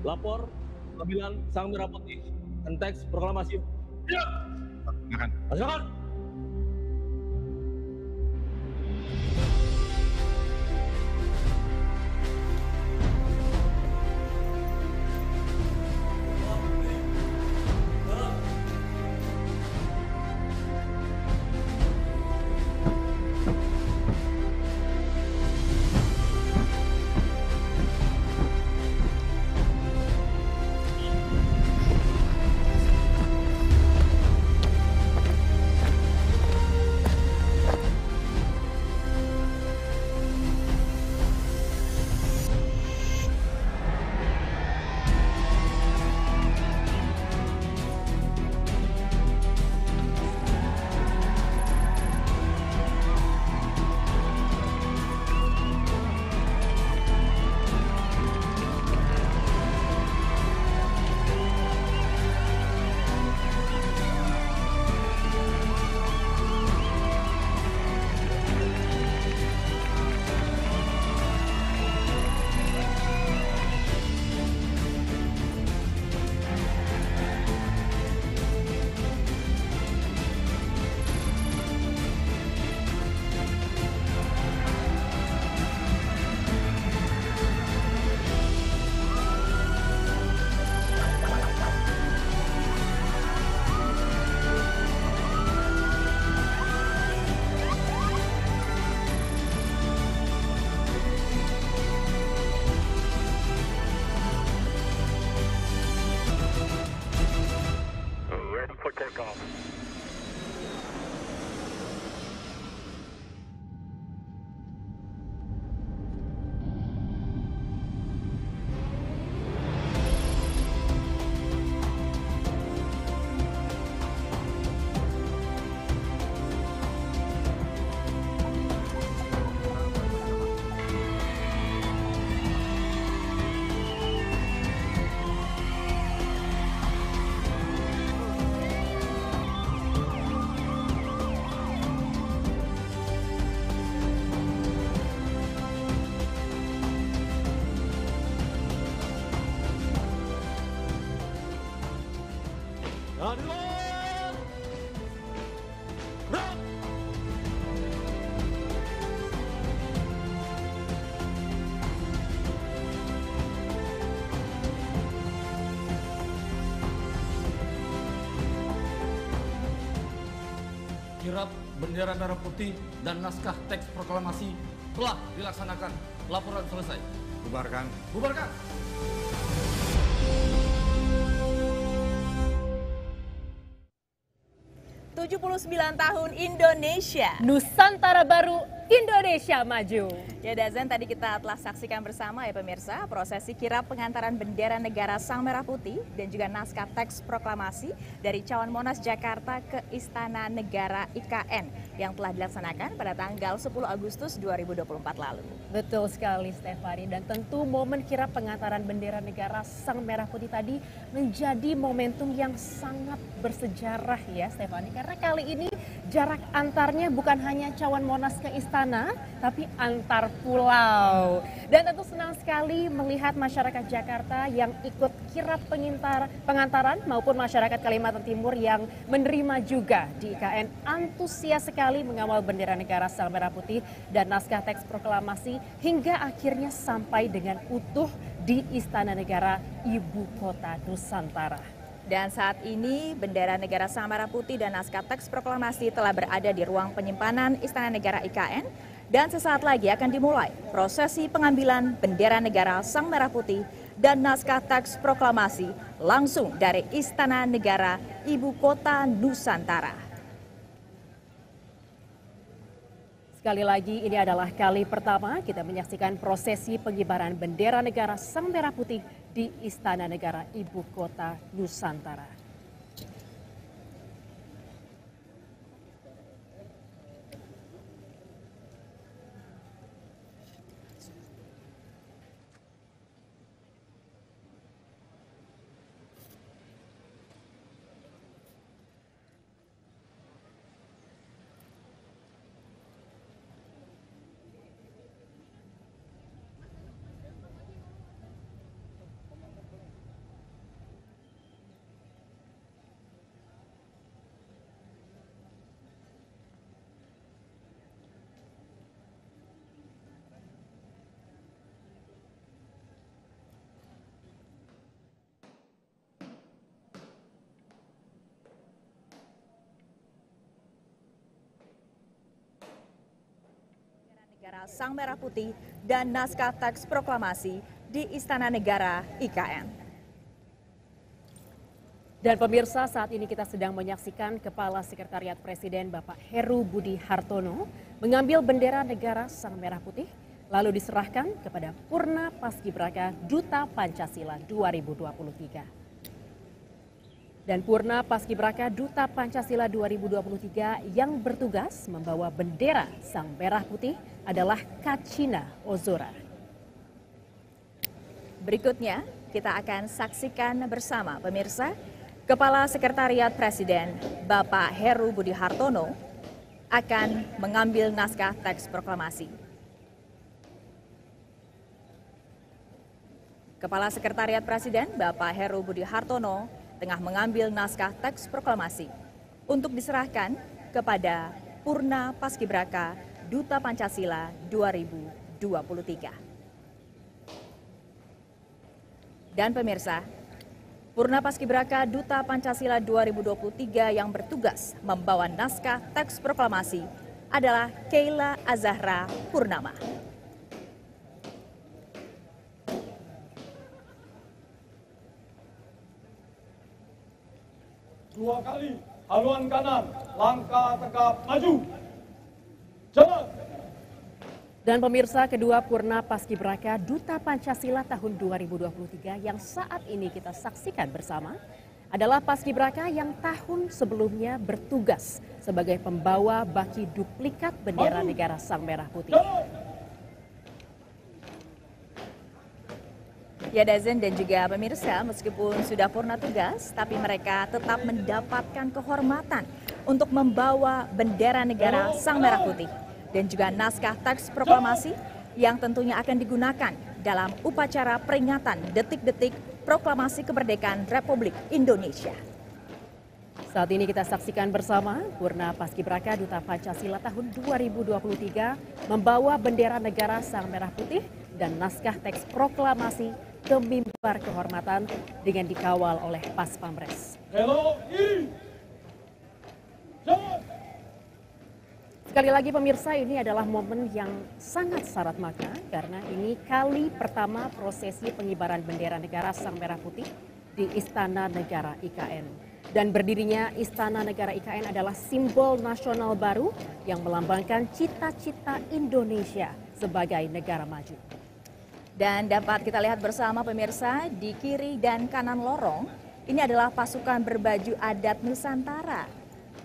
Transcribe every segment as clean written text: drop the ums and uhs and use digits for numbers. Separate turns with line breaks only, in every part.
Lapor pengambilan Sang Merah Putih dan teks proklamasi. Ya. Laksanakan.
Ready for takeoff.
Dan di luar. Gerak.
Kirap bendera merah putih dan naskah teks proklamasi telah dilaksanakan. Laporan selesai.
Bubarkan.
Bubarkan.
Sembilan tahun Indonesia.
Nusantara baru, Indonesia maju.
Ya Dazen, tadi kita telah saksikan bersama ya pemirsa prosesi kirap pengantaran bendera negara Sang Merah Putih dan juga naskah teks proklamasi dari Cawan Monas Jakarta ke Istana Negara IKN yang telah dilaksanakan pada tanggal 10 Agustus 2024 lalu.
Betul sekali Stefani, dan tentu momen kirap pengantaran bendera negara Sang Merah Putih tadi menjadi momentum yang sangat bersejarah ya Stefani, karena kali ini jarak antarnya bukan hanya Cawan Monas ke istana, tapi antar pulau. Dan tentu senang sekali melihat masyarakat Jakarta yang ikut kirap pengantaran maupun masyarakat Kalimantan Timur yang menerima juga di IKN antusias sekali mengawal bendera negara Sang Merah Putih dan naskah teks proklamasi hingga akhirnya sampai dengan utuh di Istana Negara Ibu Kota Nusantara.
Dan saat ini bendera negara Sang Merah Putih dan naskah teks proklamasi telah berada di ruang penyimpanan Istana Negara IKN dan sesaat lagi akan dimulai prosesi pengambilan bendera negara Sang Merah Putih dan naskah teks proklamasi langsung dari Istana Negara Ibu Kota Nusantara.
Sekali lagi, ini adalah kali pertama kita menyaksikan prosesi pengibaran bendera negara Sang Merah Putih di Istana Negara Ibu Kota Nusantara.
bendera Sang Merah Putih dan naskah teks proklamasi di Istana Negara IKN.
Dan pemirsa, saat ini kita sedang menyaksikan Kepala Sekretariat Presiden Bapak Heru Budi Hartono mengambil bendera negara Sang Merah Putih lalu diserahkan kepada Purna Paskibraka Duta Pancasila 2023. Dan Purna Paskibraka Duta Pancasila 2023 yang bertugas membawa bendera Sang Merah Putih adalah Kacina Ozora.
Berikutnya kita akan saksikan bersama pemirsa, Kepala Sekretariat Presiden Bapak Heru Budi Hartono akan mengambil naskah teks proklamasi. Kepala Sekretariat Presiden Bapak Heru Budi Hartono tengah mengambil naskah teks proklamasi untuk diserahkan kepada Purna Paskibraka Duta Pancasila 2023. Dan pemirsa, Purna Paskibraka Duta Pancasila 2023 yang bertugas membawa naskah teks proklamasi adalah Keila Azahra Purnama.
Dua kali haluan kanan, langkah tegap maju. Jalan.
Dan pemirsa, kedua Purna Paskibraka Duta Pancasila tahun 2023 yang saat ini kita saksikan bersama adalah Paskibraka yang tahun sebelumnya bertugas sebagai pembawa baki duplikat bendera negara Sang Merah Putih.
Ya Dazen dan juga pemirsa, meskipun sudah purna tugas, tapi mereka tetap mendapatkan kehormatan untuk membawa bendera negara Sang Merah Putih dan juga naskah teks proklamasi yang tentunya akan digunakan dalam upacara peringatan detik-detik proklamasi kemerdekaan Republik Indonesia.
Saat ini kita saksikan bersama Purna Paskibraka Duta Pancasila tahun 2023 membawa bendera negara Sang Merah Putih dan naskah teks proklamasi ke mimbar kehormatan dengan dikawal oleh Pas Pampres. Sekali lagi pemirsa, ini adalah momen yang sangat syarat makna karena ini kali pertama prosesi pengibaran bendera negara Sang Merah Putih di Istana Negara IKN. Dan berdirinya Istana Negara IKN adalah simbol nasional baru yang melambangkan cita-cita Indonesia sebagai negara maju.
Dan dapat kita lihat bersama pemirsa, di kiri dan kanan lorong, ini adalah pasukan berbaju adat Nusantara.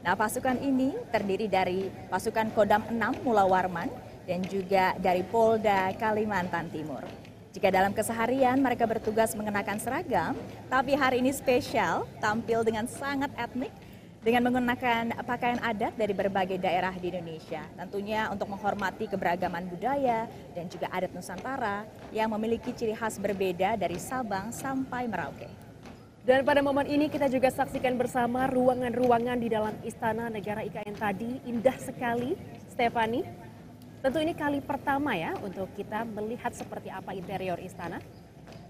Nah, pasukan ini terdiri dari pasukan Kodam 6 Mula Warman dan juga dari Polda Kalimantan Timur. Jika dalam keseharian mereka bertugas mengenakan seragam, tapi hari ini spesial, tampil dengan sangat etnik dengan menggunakan pakaian adat dari berbagai daerah di Indonesia. Tentunya untuk menghormati keberagaman budaya dan juga adat Nusantara yang memiliki ciri khas berbeda dari Sabang sampai Merauke.
Dan pada momen ini kita juga saksikan bersama ruangan-ruangan di dalam Istana Negara IKN tadi. Indah sekali, Stefani. Tentu ini kali pertama ya untuk kita melihat seperti apa interior istana.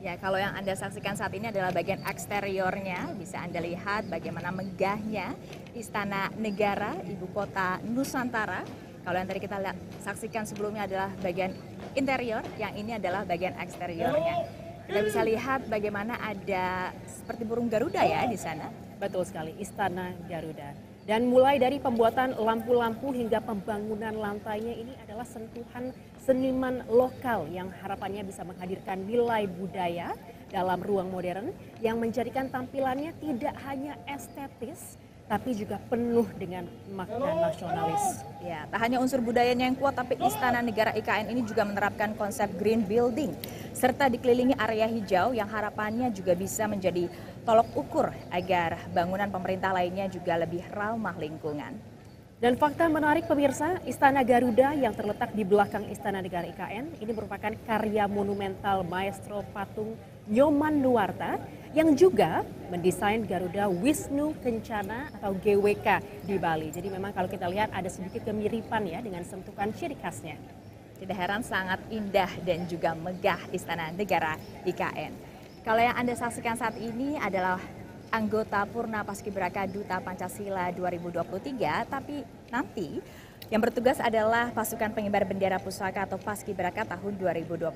Ya, kalau yang Anda saksikan saat ini adalah bagian eksteriornya. Bisa Anda lihat bagaimana megahnya Istana Negara, Ibu Kota Nusantara. Kalau yang tadi kita saksikan sebelumnya adalah bagian interior, yang ini adalah bagian eksteriornya. Kita bisa lihat bagaimana ada seperti burung Garuda ya di sana.
Betul sekali, Istana Garuda. Dan mulai dari pembuatan lampu-lampu hingga pembangunan lantainya ini adalah sentuhan seniman lokal yang harapannya bisa menghadirkan nilai budaya dalam ruang modern yang menjadikan tampilannya tidak hanya estetis tapi juga penuh dengan makna nasionalis.
Ya, tak hanya unsur budayanya yang kuat, tapi Istana Negara IKN ini juga menerapkan konsep green building serta dikelilingi area hijau yang harapannya juga bisa menjadi tolok ukur agar bangunan pemerintah lainnya juga lebih ramah lingkungan.
Dan fakta menarik pemirsa, Istana Garuda yang terletak di belakang Istana Negara IKN ini merupakan karya monumental maestro patung Nyoman Nuarta yang juga mendesain Garuda Wisnu Kencana atau GWK di Bali. Jadi memang kalau kita lihat ada sedikit kemiripan ya dengan sentuhan ciri khasnya.
Tidak heran sangat indah dan juga megah Istana Negara IKN. Kalau yang Anda saksikan saat ini adalah anggota Purna Paskibraka Duta Pancasila 2023, tapi nanti Yang bertugas adalah pasukan pengibar bendera pusaka atau Paskibraka tahun 2024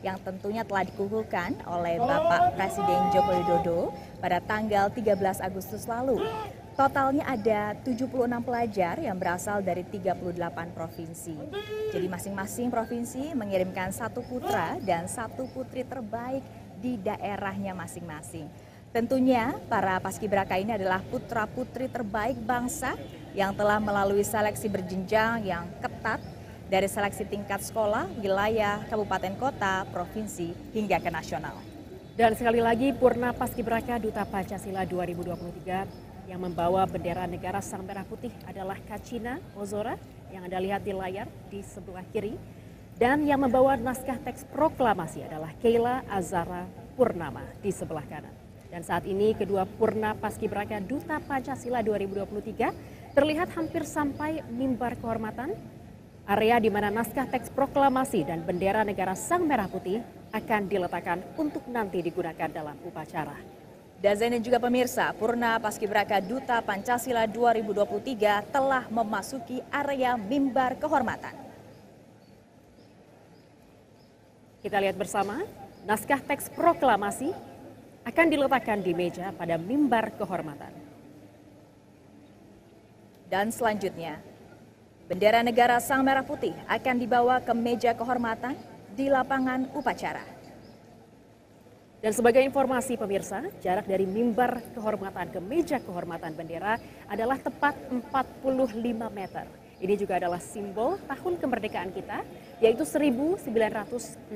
yang tentunya telah dikukuhkan oleh Bapak Presiden Joko Widodo pada tanggal 13 Agustus lalu. Totalnya ada 76 pelajar yang berasal dari 38 provinsi. Jadi masing-masing provinsi mengirimkan 1 putra dan 1 putri terbaik di daerahnya masing-masing. Tentunya para paskibraka ini adalah putra-putri terbaik bangsa yang telah melalui seleksi berjenjang yang ketat dari seleksi tingkat sekolah, wilayah, kabupaten kota, provinsi, hingga ke nasional.
Dan sekali lagi Purna Paskibraka Duta Pancasila 2023 yang membawa bendera negara Sang Merah Putih adalah Kacina Ozora yang Anda lihat di layar di sebelah kiri. Dan yang membawa naskah teks proklamasi adalah Keila Azara Purnama di sebelah kanan. Dan saat ini kedua Purna Paskibraka Duta Pancasila 2023 terlihat hampir sampai mimbar kehormatan, area di mana naskah teks proklamasi dan bendera negara Sang Merah Putih akan diletakkan untuk nanti digunakan dalam upacara.
Dazen dan juga pemirsa, Purna Paskibraka Duta Pancasila 2023 telah memasuki area mimbar kehormatan.
Kita lihat bersama, naskah teks proklamasi akan diletakkan di meja pada mimbar kehormatan.
Dan selanjutnya, bendera negara Sang Merah Putih akan dibawa ke meja kehormatan di lapangan upacara.
Dan sebagai informasi pemirsa, jarak dari mimbar kehormatan ke meja kehormatan bendera adalah tepat 45 meter. Ini juga adalah simbol tahun kemerdekaan kita, yaitu 1945.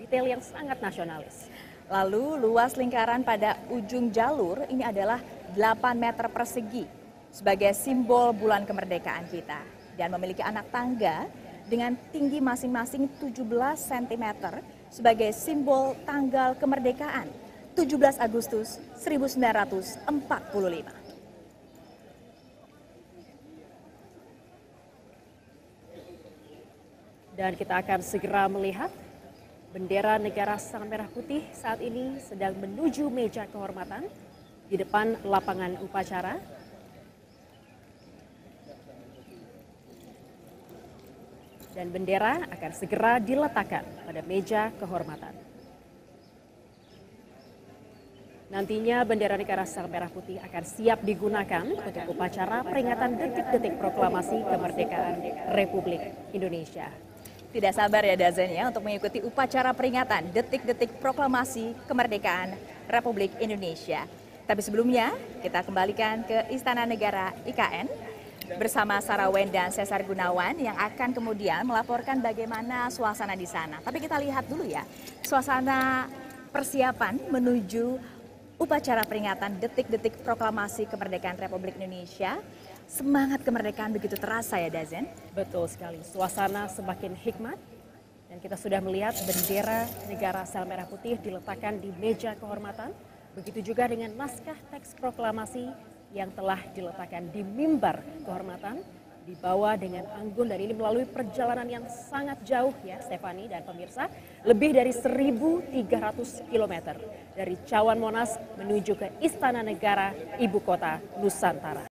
Detail yang sangat nasionalis.
Lalu luas lingkaran pada ujung jalur ini adalah 8 meter persegi sebagai simbol bulan kemerdekaan kita. Dan memiliki anak tangga dengan tinggi masing-masing 17 cm sebagai simbol tanggal kemerdekaan 17 Agustus 1945.
Dan kita akan segera melihat bendera negara Sang Merah Putih saat ini sedang menuju meja kehormatan di depan lapangan upacara. Dan bendera akan segera diletakkan pada meja kehormatan. Nantinya bendera negara Sang Merah Putih akan siap digunakan untuk upacara peringatan detik-detik proklamasi kemerdekaan Republik Indonesia.
Tidak sabar ya Dazen ya untuk mengikuti upacara peringatan detik-detik proklamasi kemerdekaan Republik Indonesia. Tapi sebelumnya kita kembalikan ke Istana Negara IKN bersama Sarah Wen dan Cesar Gunawan yang akan kemudian melaporkan bagaimana suasana di sana. Tapi kita lihat dulu ya suasana persiapan menuju upacara peringatan detik-detik proklamasi kemerdekaan Republik Indonesia. Semangat kemerdekaan begitu terasa ya Dazen?
Betul sekali, suasana semakin hikmat dan kita sudah melihat bendera negara Sang Merah Putih diletakkan di meja kehormatan. Begitu juga dengan naskah teks proklamasi yang telah diletakkan di mimbar kehormatan, dibawa dengan anggun dan ini melalui perjalanan yang sangat jauh ya Stefani dan pemirsa, lebih dari 1.300 km dari Cawan Monas menuju ke Istana Negara Ibu Kota Nusantara.